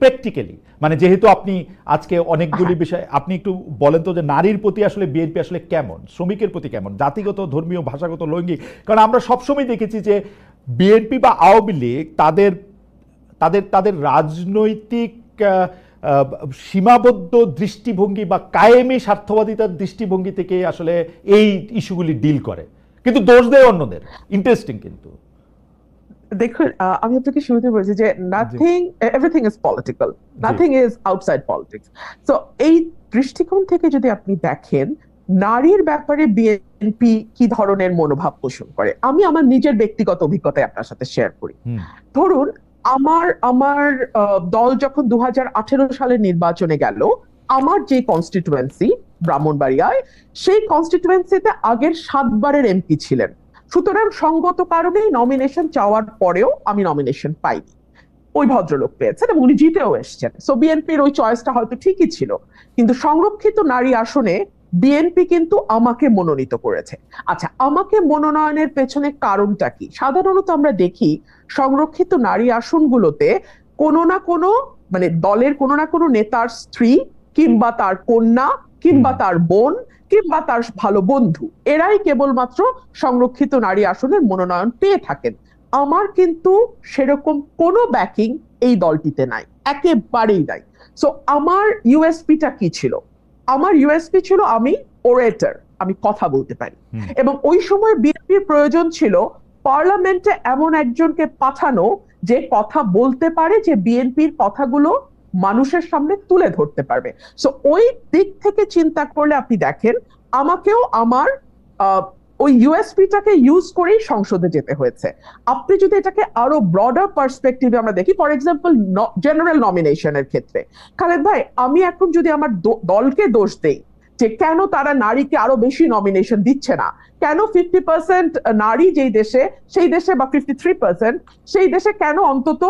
Practically, মানে যেহেতু আপনি আজকে অনেকগুলি বিষয়, আপনি একটু বলেন তো যে নারীর প্রতি আসলে বিএনপি আসলে কেমন, শ্রমিকের প্রতি কেমন, জাতিগত, ধর্মীয়, ভাষাগত, লৈঙ্গিক? কারণ আমরা সবসময় দেখেছি যে বিএনপি বা আওয়ামী লীগ তাদের তাদের তাদের রাজনৈতিক সীমাবদ্ধ দৃষ্টিভঙ্গি বা কায়েমি স্বার্থবাদিতার দৃষ্টিভঙ্গি থেকে আসলে এই ইস্যুগুলি ডিল করে, কিন্তু দোষ দেয় অন্যদের। ইন্টারেস্টিং। কিন্তু দেখুন, আমি আপনাকে শুরুতে বলছি যে everything is political, nothing is outside politics. তো এই দৃষ্টিকোণ থেকে যদি আপনি দেখেন নারীর ব্যাপারে বিএনপি কি ধরনের মনোভাব পোষণ করে, আমি আমার নিজের ব্যক্তিগত অভিজ্ঞতায় আপনার সাথে শেয়ার করি। ধরুন, আমার আমার দল যখন 2018 সালের নির্বাচনে গেল, আমার যে কনস্টিটুয়েন্সি ব্রাহ্মণবাড়িয়ায়, সেই কনস্টিটুয়েন্সিতে আগের 7 বারের এমপি ছিলেন। সুতরাং সঙ্গত কারণেই নমিনেশন চাওয়ার পরেও আমি নমিনেশন পাইনি, ওই ভদ্রলোক পেয়েছেন এবং উনি জিতেও এসছেন। সো বিএনপির ওই চয়েসটা হয়তো ঠিকই ছিল, কিন্তু সংরক্ষিত নারী আসনে বিএনপি কিন্তু আমাকে মনোনীত করেছে। আচ্ছা, আমাকে মনোনয়নের পেছনে কারণটা কি? সাধারণত আমরা দেখি সংরক্ষিত নারী আসনগুলোতে কোনো না কোনো, মানে দলের কোনো না কোনো নেতার স্ত্রী কিংবা তার কন্যা কিংবা তার বোন কিংবা তার ভালো বন্ধু, এরাই কেবলমাত্র সংরক্ষিত নারী আসনের মনোনয়ন পেয়ে থাকেন। আমার কিন্তু সেরকম কোনো ব্যাকিং এই দলটিতে নাই, একেবারেই নাই। সো আমার ইউএসপিটা কি ছিল? আমার ইউএসপি ছিল আমি ওরেটর, আমি কথা বলতে পারি। এবং ওই সময় বিএনপির প্রয়োজন ছিল পার্লামেন্টে এমন একজনকে পাঠানো যে কথা বলতে পারে, যে বিএনপির কথাগুলো মানুষের সামনে তুলে ধরতে পারবে। সো ওই দিক থেকে চিন্তা করলে আপনি দেখেন আমাকেও আমার ওই ইউএসপিটাকে ইউজ করেই সংসদে যেতে হয়েছে। আপনি যদি এটাকে আরো ব্রডার পার্সপেক্টিভে আমরা দেখি, ফর এক্সাম্পল জেনারেল নমিনেশনের ক্ষেত্রে, খালেদ ভাই, আমি এখন যদি আমার দলকে দোষ দেই যে কেন তারা নারীকে আরো বেশি নমিনেশন দিচ্ছে না, কেন 50% নারী যেই দেশে, সেই দেশে, বা 53% সেই দেশে, কেন অন্তত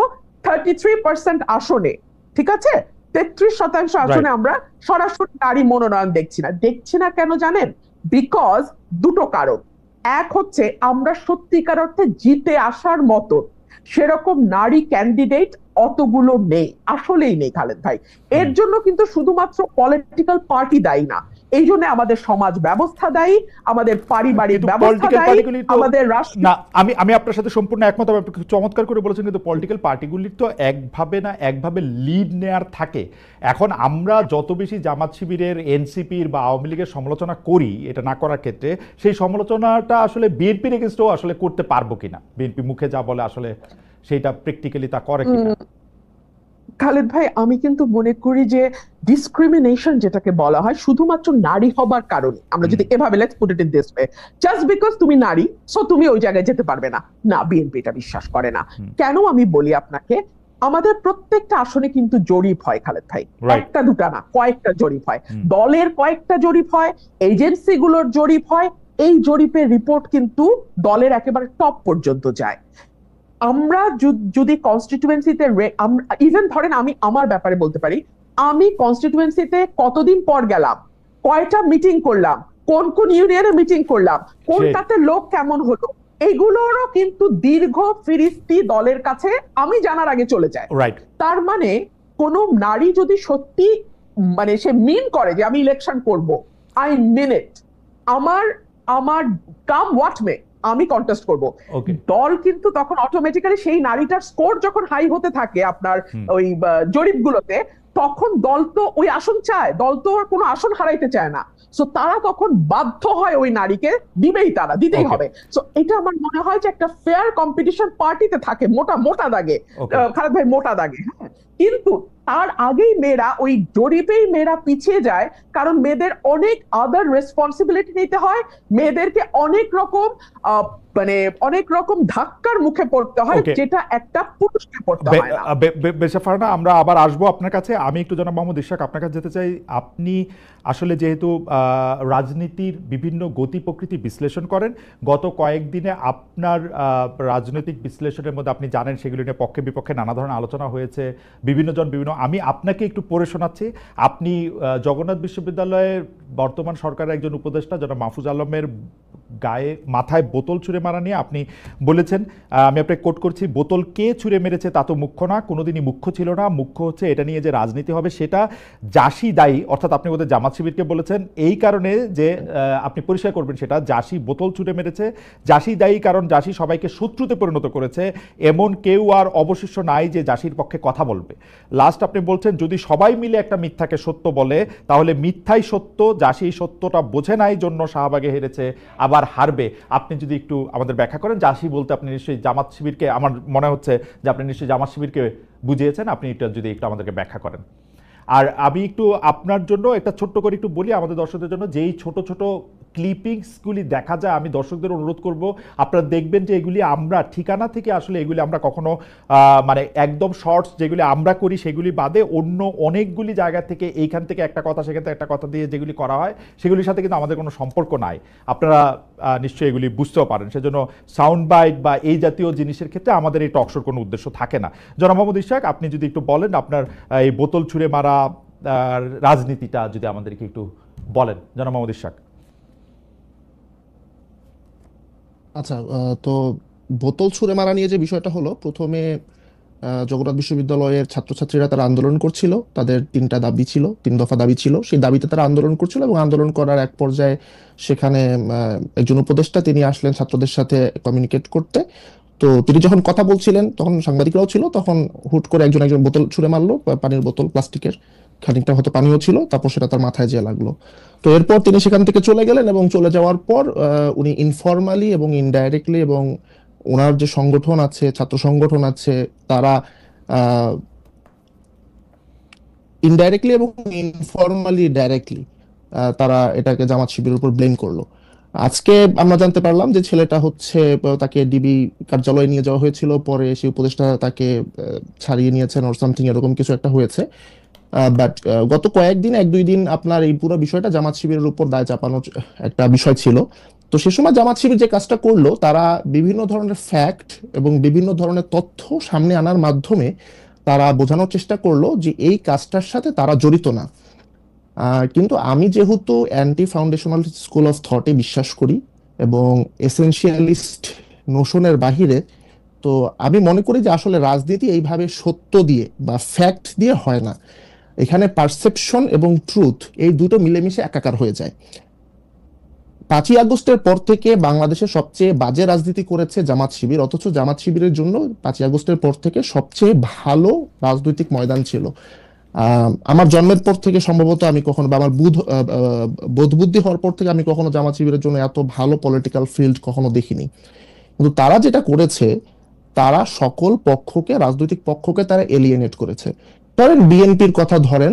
33% আসনে, ঠিক আছে, 33% আসনে আমরা সরাসরি নারী মনোনয়ন দেখছি না কেন জানেন? বিকজ দুটো কারণ। এক হচ্ছে আমরা সত্যিকার অর্থে জিতে আসার মতো সেরকম নারী ক্যান্ডিডেট অতগুলো নেই, আসলেই নেই খালেদ ভাই। এর জন্য কিন্তু শুধুমাত্র পলিটিক্যাল পার্টি দায়ী না, এই জন্য আমাদের সমাজ ব্যবস্থা দায়ী, আমাদের পারিবারিক ব্যবস্থা দায়ী, আমাদের রাষ্ট্র। না, আমি আপনার সাথে সম্পূর্ণ একমত। চমৎকার করে বলেছেন, কিন্তু পলিটিক্যাল পার্টিগুলির তো একভাবে না একভাবে লিড নেয়ার থাকে। এখন আমরা যত বেশি জামাত শিবিরের, এনসিপির বা আওয়ামী লীগের সমালোচনা করি, এটা না করার ক্ষেত্রে সেই সমালোচনাটা আসলে বিএনপির এগেইনস্টও আসলে করতে পারবো কিনা, বিএনপি মুখে যা বলে আসলে সেইটা প্র্যাকটিক্যালি তা করে কিনা। খালেদ ভাই, আমি কিন্তু মনে করি যে ডিসক্রিমিনেশন যেটাকে বলা হয় শুধুমাত্র নারী হবার কারণে, আমরা যদি এভাবে let's put it in this way, just because তুমি নারী সো তুমি ওই জায়গায় যেতে পারবে না, না, বিএনপি এটা বিশ্বাস করে না। কেন আমি বলি আপনাকে, আমাদের প্রত্যেকটা আসনে কিন্তু জরিপ হয় খালেদ ভাই, একটা দুটা না, কয়েকটা জরিপ হয়, দলের কয়েকটা জরিপ হয়, এজেন্সিগুলোর জরিপ হয়। এই জরিপের রিপোর্ট কিন্তু দলের একেবারে টপ পর্যন্ত যায়। আমরা যদি কনস্টিটিউয়েন্সিতে, ইভেন ধরেন আমি আমার ব্যাপারে বলতে পারি, আমি কনস্টিটিউয়েন্সিতে কতদিন পর গেলাম, কয়টা মিটিং করলাম, কোন কোন ইউনিয়নে মিটিং করলাম, কোনটাতে লোক কেমন হলো, এগুলোরও কিন্তু দীর্ঘ ফিরিস্তি দলের কাছে আমি জানার আগে চলে যায়। তার মানে কোন নারী যদি সত্যি, মানে সে মিন করে যে আমি ইলেকশন করব, আই মিন ইট, আমার আমার কাম হোয়াট মে, আমি কন্টেস্ট করব, দল কিন্তু তখন অটোমেটিক্যালি সেই নারীটার স্কোর যখন হাই হতে থাকে আপনার ওই জরিপগুলোতে, তখন দল তো ওই আসন চায়, দল তো কোনো আসন হারাইতে চায় না। সো তারা তখন বাধ্য হয় ওই নারীকে দিবেই, তারা দিতেই হবে। সো এটা আমার মনে হয় যে একটা ফেয়ার কম্পিটিশন পার্টিতে থাকে, মোটা দাগে খালেদ ভাই, মোটা দাগে। হ্যাঁ, কিন্তু তার আগেই মেয়েরা, ওই জরিপেই মেয়েরা পিছিয়ে যায়, কারণ মেয়েদের অনেক আদার রেসপন্সিবিলিটি নিতে হয়, মেয়েদেরকে অনেক রকম ধাক্কার মুখে পড়তে হয়, যেটা একটা পুরুষকে পড়তে হয় না। বেশা ফারহানা, আমরা আবার আসবো আপনার কাছে। আমি একটু জনাব মোহাম্মদ ইশরাক আপনার কাছে যেতে চাই। আপনি আসলে যেহেতু রাজনীতির বিভিন্ন গতি প্রকৃতি বিশ্লেষণ করেন, গত কয়েকদিনে আপনার রাজনৈতিক বিশ্লেষণের মধ্যে আপনি জানেন সেগুলি নিয়ে পক্ষে বিপক্ষে নানা ধরনের আলোচনা হয়েছে, বিভিন্ন, আমি আপনাকে একটু পড়ে শোনাচ্ছি। আপনি জগন্নাথ বিশ্ববিদ্যালয়ের বর্তমান সরকারের একজন উপদেষ্টা যারা মাহফুজ আলমের গায়ে মাথায় বোতল ছুঁড়ে মারা নিয়ে আপনি বলেছেন, আমি আপনাকে কোট করছি, বোতল কে ছুঁড়ে মেরেছে তা তো মুখ্য না, কোনোদিনই মুখ্য ছিল না, মুখ্য হচ্ছে এটা নিয়ে যে রাজনীতি হবে সেটা জাসি দায়ী, অর্থাৎ আপনি ওদের জামাত শিবিরকে বলেছেন এই কারণে যে আপনি পরিষ্কার করবেন সেটা জাসি বোতল ছুঁড়ে মেরেছে, জাসি দায়ী কারণ জাসি সবাইকে শত্রুতে পরিণত করেছে, এমন কেউ আর অবশিষ্ট নাই যে জাসির পক্ষে কথা বলবে। লাস্ট আপনি বলছেন যদি সবাই মিলে একটা মিথ্যাকে সত্য বলে তাহলে মিথ্যাই সত্য, জাসি সত্যটা বোঝে নাই জন্য শাহবাগে হেরেছে, আবার হারবে। আপনি যদি একটু আমাদের ব্যাখ্যা করেন, জাসি বলতে আপনি নিশ্চয়ই জামাত শিবিরকে, আমার মনে হচ্ছে যে আপনি নিশ্চয়ই জামাত শিবিরকে বুঝিয়েছেন, আপনি এটা যদি একটু আমাদেরকে ব্যাখ্যা করেন। আর আমি একটু আপনার জন্য একটা ছোট্ট করে একটু বলি আমাদের দর্শকদের জন্য, যেই ছোট ছোট ক্লিপিংসগুলি দেখা যায়, আমি দর্শকদের অনুরোধ করব আপনারা দেখবেন যে এগুলি আমরা ঠিকানা থেকে আসলে এগুলি আমরা কখনো মানে একদম শর্টস যেগুলি আমরা করি সেগুলি বাদে অন্য অনেকগুলি জায়গা থেকে এইখান থেকে একটা কথা সেখান থেকে একটা কথা দিয়ে যেগুলি করা হয় সেগুলির সাথে কিন্তু আমাদের কোনো সম্পর্ক নাই, আপনারা নিশ্চয়ই এগুলি বুঝতেও পারেন। সেজন্য সাউন্ড বাইট বা এই জাতীয় জিনিসের ক্ষেত্রে আমাদের এই টকশোর কোনো উদ্দেশ্য থাকে না। জনাব মোহাম্মদ ইশরাক, আপনি যদি একটু বলেন আপনার এই বোতল ছুঁড়ে মারা রাজনীতিটা যদি আমাদেরকে একটু বলেন, জনাব মোহাম্মদ ইশরাক। আচ্ছা, তো বোতল ছুঁড়ে মারা নিয়ে যে বিষয়টা হলো, প্রথমে জগন্নাথ বিশ্ববিদ্যালয়ের ছাত্রছাত্রীরা তারা আন্দোলন করছিল, তাদের তিনটা দাবি ছিল, তিন দফা দাবি ছিল, সেই দাবিতে তারা আন্দোলন করছিল এবং আন্দোলন করার এক পর্যায়ে সেখানে একজন উপদেষ্টা তিনি আসলেন ছাত্রদের সাথে কমিউনিকেট করতে। তো তিনি যখন কথা বলছিলেন তখন সাংবাদিকরাও ছিল, তখন হুট করে একজন একজন বোতল ছুঁড়ে মারলো, পানির বোতল, প্লাস্টিকের, খানিকটা হয়তো পানিও ছিল, তারপর সেটা তার মাথায় যেয়ে লাগলো। তো এরপর তিনি সেখান থেকে চলে গেলেন এবং চলে যাওয়ার পর উনি ইনফরমালি এবং ইনডাইরেক্টলি এবং ওনার যে সংগঠন আছে, ছাত্র সংগঠন আছে, তারা ইনডাইরেক্টলি এবং ইনফরমালি ডাইরেক্টলি তারা এটাকে জামাত শিবিরের উপর ব্লেম করলো। আজকে আমরা জানতে পারলাম যে ছেলেটা হচ্ছে তাকে ডিবি কার্যালয়ে নিয়ে যাওয়া হয়েছিল, পরে সেই উপদেষ্টা তাকে ছাড়িয়ে নিয়েছেন অর সামথিং এরকম কিছু একটা হয়েছে। বাট গত কয়েকদিন, এক দুই দিন আপনার এই পুরো বিষয়টা জামাত শিবিরের উপর দায় চাপানোর একটা বিষয় ছিল। তো সে সময় জামাত শিবির যে কাজটা করলো, তারা বিভিন্ন ধরনের ফ্যাক্ট এবং বিভিন্ন ধরনের তথ্য সামনে আনার মাধ্যমে তারা বোঝানোর চেষ্টা করলো যে এই কাজটার সাথে তারা জড়িত না। কিন্তু আমি যেহেতু অ্যান্টি ফাউন্ডেশনাল স্কুল অফ থটে বিশ্বাস করি এবং এসেনশিয়ালিস্ট নোশনের বাহিরে, তো আমি মনে করি যে আসলে রাজনীতি এইভাবে সত্য দিয়ে বা ফ্যাক্ট দিয়ে হয় না। এখানে পারসেপশন এবং ট্রুথ এই দুটো মিলেমিশে একাকার হয়ে যায়। 5ই আগস্টের পর থেকে বাংলাদেশে সবচেয়ে বাজে রাজনীতি করেছে জামাত শিবির, অথচ জামাত শিবিরের জন্য 5ই আগস্টের পর থেকে সবচেয়ে ভালো রাজনৈতিক ময়দান ছিল। আমার জন্মের পর থেকে সম্ভবত আমি কখনো, বা আমার বোধ বুদ্ধি হওয়ার পর থেকে আমি কখনো জামাত শিবিরের জন্য এত ভালো পলিটিক্যাল ফিল্ড কখনো দেখিনি। কিন্তু তারা যেটা করেছে, তারা সকল পক্ষকে, রাজনৈতিক পক্ষকে তারা এলিয়েনেট করেছে। ধরেন বিএনপির কথা ধরেন,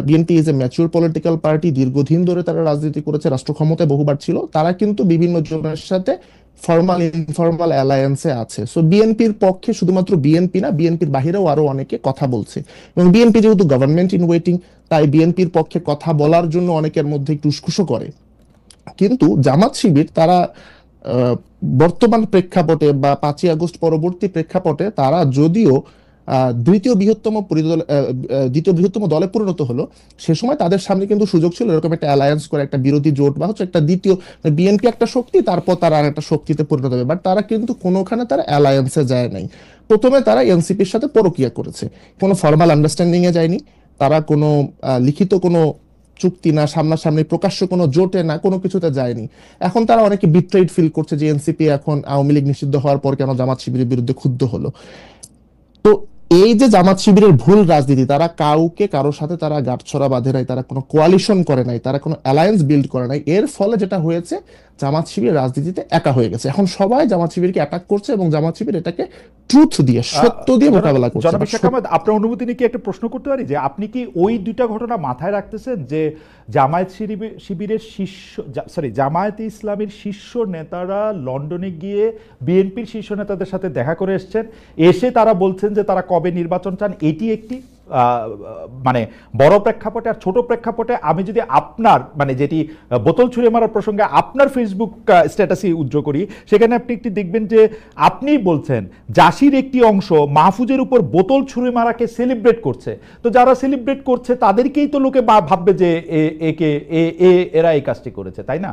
BNP is a mature political party, দীর্ঘদিন ধরে তারা রাজনীতি করেছে, রাষ্ট্র ক্ষমতায় বহুবার ছিল, তারা কিন্তু বিভিন্ন জনের সাথে ফর্মাল ইনফর্মাল অ্যালায়েন্সে আছে। সো বিএনপির পক্ষে শুধুমাত্র বিএনপি না, বিএনপির বাহিরেও আরো অনেকে কথা বলছে, এবং বিএনপি যেহেতু গভর্নমেন্ট ইন ওয়েটিং, তাই বিএনপির পক্ষে কথা বলার জন্য অনেকের মধ্যে একটু উস্কুসো করে। কিন্তু জামাত শিবির তারা বর্তমান প্রেক্ষাপটে বা 5ই আগস্ট পরবর্তী প্রেক্ষাপটে তারা যদিও দ্বিতীয় বৃহত্তম দলে পরিণত হলো, সে সময় তাদের সামনে কিন্তু সুযোগ ছিল এরকম একটা অ্যালায়েন্স করে, একটা বিরোধী জোট বা হচ্ছে একটা দ্বিতীয়, বিএনপি একটা শক্তি, তারপর তারা আর একটা শক্তিতে পরিণত হবে। বাট তারা কিন্তু কোনোখানে তারা অ্যালায়েন্সে যায় নাই। প্রথমে তারা এনসিপির সাথে পরকীয়া করেছে, কোনো ফর্মাল আন্ডারস্ট্যান্ডিং এ যায়নি, তারা কোনো লিখিত কোনো চুক্তি না, সামনাসামনি প্রকাশ্য কোনো জোটে না, কোনো কিছুতে যায়নি। এখন তারা অনেকে বিট্রেড ফিল করছে যে এনসিপি এখন আওয়ামী লীগ নিষিদ্ধ হওয়ার পর কেন জামাত শিবিরের বিরুদ্ধে ক্ষুব্ধ হলো। তো এই যে জামাত শিবিরের ভুল রাজনীতি, তারা কাউকে কারোর সাথে তারা গাঁটছড়া বাঁধে নাই, তারা কোনো কোয়ালিশন করে নাই, তারা কোনো অ্যালায়েন্স বিল্ড করে নাই, এর ফলে যেটা হয়েছে, জামাত শিবির রাজনীতিতে একা হয়ে গেছে। এখন সবাই জামাত শিবিরকে অ্যাটাক করছে এবং জামাত শিবির এটাকে ট্রুথ দিয়ে, সত্য দিয়ে মোকাবেলা করছে। জনাব ইশরাক আহমেদ, আপনার অনুমতি নিয়ে কি একটা প্রশ্ন করতে পারি, যে আপনি কি ওই দুইটা ঘটনা মাথায় রাখতেছেন, যে জামায়াতে ইসলামীর শীর্ষ নেতারা লন্ডনে গিয়ে বিএনপির শীর্ষ নেতাদের সাথে দেখা করে এসেছেন, এসে তারা বলছেন যে তারা কবে নির্বাচন চান, এটি একটি, মানে বড় প্রেক্ষাপটে আর ছোট প্রেক্ষাপটে আমি যদি আপনার মানে যেটি বোতল ছুঁড়ে মারার প্রসঙ্গে আপনার ফেসবুক স্ট্যাটাসই উদ্র করি, সেখানে আপনি একটি দেখবেন যে আপনি বলছেন জাসির একটি অংশ মাহফুজের উপর বোতল ছুঁড়ে মারাকে সেলিব্রেট করছে। তো যারা সেলিব্রেট করছে তাদেরকেই তো লোকে ভাববে যে এরা এই কাজটি করেছে, তাই না?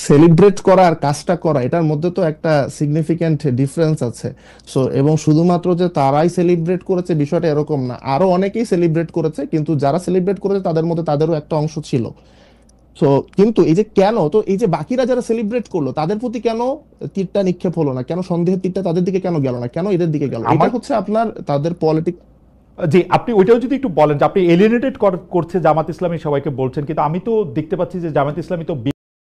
সেলিব্রেট করা আর কাজটা করা এটার মধ্যে তো একটা সিগনিফিক্যান্ট ডিফারেন্স আছে। সো এবং শুধুমাত্র যে তারাই সেলিব্রেট করেছে বিষয়টা এরকম না, আরো অনেকেই সেলিব্রেট করেছে, কিন্তু যারা সেলিব্রেট করেছে তাদের মধ্যে তাদেরও একটা অংশ ছিল। সো কিন্তু এই যে কেন, তো এই যে বাকিরা যারা সেলিব্রেট করলো তাদের প্রতি কেন তীরটা নিক্ষেপ হলো না, কেন সন্দেহের তীরটা তাদের দিকে কেন গেল না, কেন এদের দিকে গেল? এটা হচ্ছে আপনার তাদের পলিটিক্স। জি, আপনি ওইটাও যদি একটু বলেন যে আপনি এলিয়েনেটেড করছে জামাত ইসলামী সবাইকে বলছেন, কিন্তু আমি তো দেখতে পাচ্ছি যে জামাত ইসলামী তো